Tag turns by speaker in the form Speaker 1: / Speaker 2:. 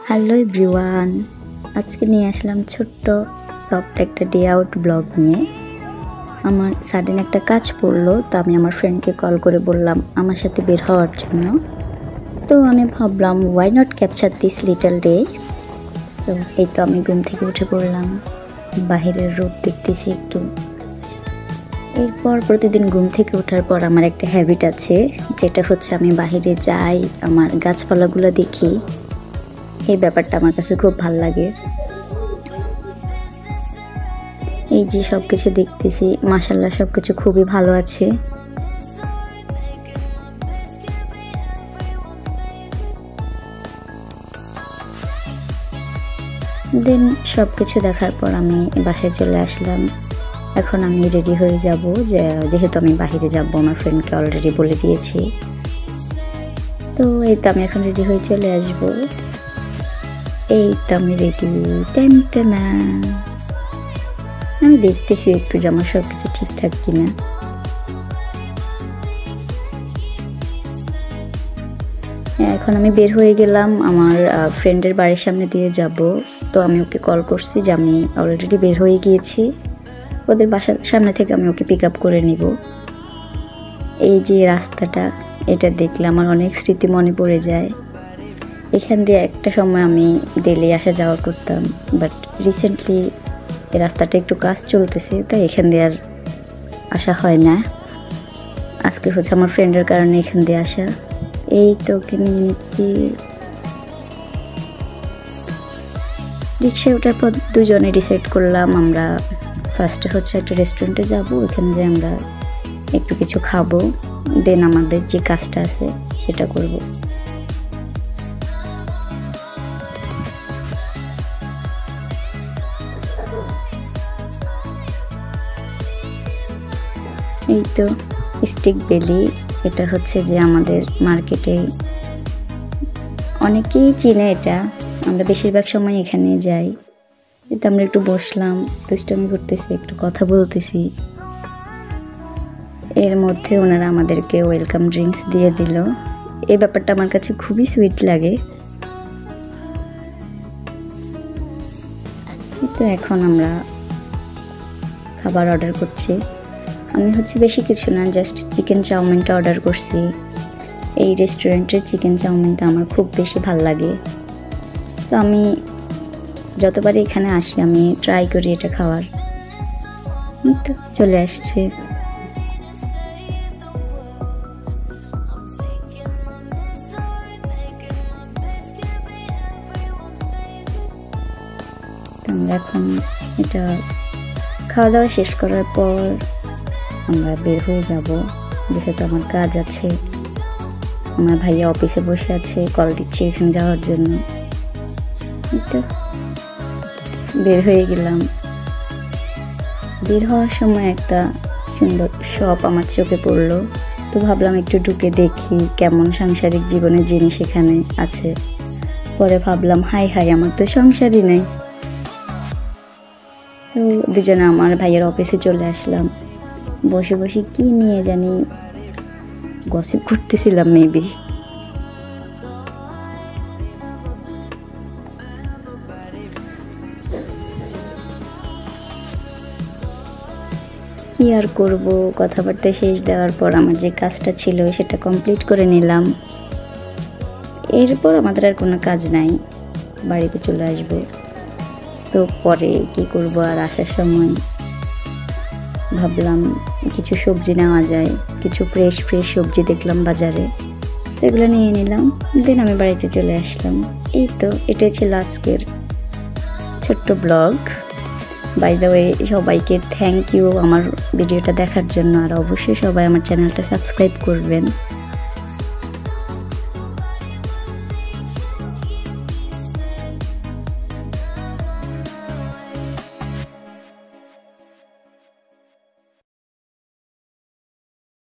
Speaker 1: Hello everyone, আজকে নিয়ে আসলাম ছোট্ট সফট একটা ডে আউট ব্লগ নিয়ে। আমার সাডেন একটা কাজ পড়লো, তো আমি আমার ফ্রেন্ডকে কল করে বললাম আমার সাথে বের হওয়ার জন্য। তো আমি ভাবলাম why not capture this little day. তো এই তো আমি ঘুম থেকে উঠে পড়লাম, বাহিরের রোদ দেখতেছি একটু। এরপর প্রতিদিন ঘুম থেকে ওঠার পর আমার একটা হ্যাবিট আছে, যেটা হচ্ছে আমি বাহিরে যাই, আমার গাছপালাগুলো দেখি। এই ব্যাপারটা আমার কাছে খুব ভালো লাগে। এই যে সব কিছু দেখতেছি, মাশাআল্লাহ সব কিছু খুবই ভালো আছে। দেন সব কিছু দেখার পর আমি বাসায় চলে আসলাম। এখন আমি রেডি হয়ে যাব, যেহেতু আমি বাহিরে যাব, আমার ফ্রেন্ডকে অলরেডি বলে দিয়েছি। তো এই তো আমি এখন রেডি হয়ে চলে আসবো। এই তো আমি রেডি, টেনটেনা। আমি দেখতেছি একটু যে আমার সব কিছু ঠিকঠাক কিনা। এখন আমি বের হয়ে গেলাম, আমার ফ্রেন্ডের বাড়ির সামনে দিয়ে যাব। তো আমি ওকে কল করছি যে আমি অলরেডি বের হয়ে গিয়েছি, ওদের বাসার সামনে থেকে আমি ওকে পিক আপ করে নিব। এই যে রাস্তাটা, এটা দেখলে আমার অনেক স্মৃতি মনে পড়ে যায়। এখান দিয়ে একটা সময় আমি ডেলি আসা যাওয়া করতাম, বাট রিসেন্টলি এই রাস্তাটা একটু কাজ চলতেছে, তাই এখান দিয়ে আর আসা হয় না। আজকে হচ্ছে আমার ফ্রেন্ডের কারণে এখান দিয়ে আসা। এই তো ওকে নিয়ে নিচ্ছি। রিক্সায় ওঠার পর দুজনে ডিসাইড করলাম আমরা ফার্স্টে হচ্ছে একটা রেস্টুরেন্টে যাব, ওখানে যে আমরা একটু কিছু খাবো, দেন আমাদের যে কাজটা আছে সেটা করব। এই তো স্টিক বেলি, এটা হচ্ছে যে আমাদের মার্কেটে অনেকেই চিনে এটা, আমরা বেশিরভাগ সময় এখানে যাই। কিন্তু আমরা একটু বসলাম, দুষ্টামি করতেছি, একটু কথা বলতেছি। এর মধ্যে ওনারা আমাদেরকে ওয়েলকাম ড্রিঙ্কস দিয়ে দিল। এই ব্যাপারটা আমার কাছে খুবই সুইট লাগে। তো এখন আমরা খাবার অর্ডার করছি। আমি হচ্ছে বেশি কিছু না, জাস্ট চিকেন চাউমিনটা অর্ডার করছি। এই রেস্টুরেন্টের চিকেন চাউমিনটা আমার খুব বেশি ভাল লাগে, তো আমি যতবারই এখানে আসি আমি ট্রাই করি এটা খাওয়ার। তো চলে আসছে। আমরা এখন এটা খাওয়া দাওয়া শেষ করার পর আমরা বের হয়ে যাব, যেহেতু আমার কাজ আছে। আমার ভাইয়া অফিসে বসে আছে, কল দিচ্ছে এখানে যাওয়ার জন্য। তো বের হয়ে গেলাম। বের হওয়ার সময় একটা সুন্দর শপ আমার চোখে পড়লো, তো ভাবলাম একটু ঢুকে দেখি কেমন সাংসারিক জীবনের জিনিস এখানে আছে। পরে ভাবলাম হাই হাই, আমার তো সংসারই নেই। তো দুজনে আমার ভাইয়ের অফিসে চলে আসলাম। বসে বসে কি নিয়ে জানি গসিপ করতেছিলাম মেবি। কি আর করব, কথাবার্তা শেষ দেওয়ার পর আমার যে কাজটা ছিল সেটা কমপ্লিট করে নিলাম। এরপর আমাদের আর কোনো কাজ নাই, বাড়িতে চলে আসবো। তো পরে কি করব, আর আসার সময় ভাবলাম কিছু সবজি নেওয়া যায়, কিছু ফ্রেশ সবজি দেখলাম বাজারে, এগুলো নিয়ে নিলাম। দেন আমি বাড়িতে চলে আসলাম। এই তো এটাই ছিল আজকের ছোট্ট ব্লগ। বাই দ্য ওয়ে, সবাইকে থ্যাংক ইউ আমার ভিডিওটা দেখার জন্য, আর অবশ্যই সবাই আমার চ্যানেলটা সাবস্ক্রাইব করবেন।